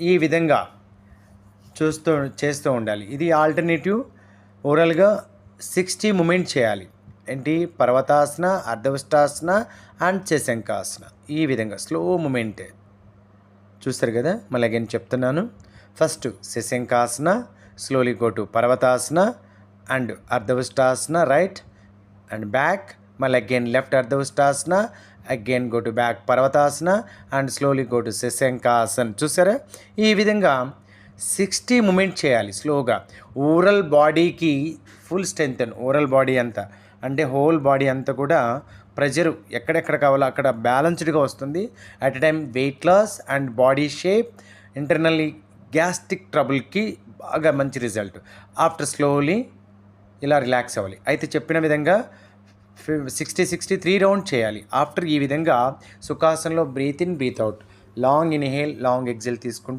ఈ విధంగా చేస్తూ ఉండాలి. ఇది ఆల్టర్నేటివ్. ఓవరాల్గా 60 మూమెంట్ చేయాలి. ఏంటి? పర్వతాసన, అర్ధవష్టాసన అండ్ శశంకాసన. ఈ విధంగా స్లో మూమెంటే చూస్తారు కదా. మళ్ళీ అగైన్ చెప్తున్నాను. First shashankasana, slowly go to parvatasana and ardhavashtasana, right and back. మళ్ళీ again left ardhavashtasana, again go to back parvatasana and slowly go to shashankasana. చూసారా? ఈ విధంగా 60 మూమెంట్ చేయాలి స్లోగా. ఓవరాల్ బాడీకి ఫుల్ స్ట్రెంత్. ఓవరాల్ బాడీ అంతా అంటే హోల్ బాడీ అంతా కూడా ప్రెజర్ ఎక్కడెక్కడ కావాలో అక్కడ బ్యాలెన్స్డ్గా వస్తుంది. At a time weight loss and body shape, internally gastric ట్రబుల్కి బాగా మంచి రిజల్ట్. ఆఫ్టర్ స్లోలీ ఇలా రిలాక్స్ అవ్వాలి. అయితే చెప్పిన విధంగా 63 రౌండ్ చేయాలి. ఆఫ్టర్ ఈ విధంగా సుఖాసనంలో breathe in breathe out, long inhale long exhale తీసుకుంటూ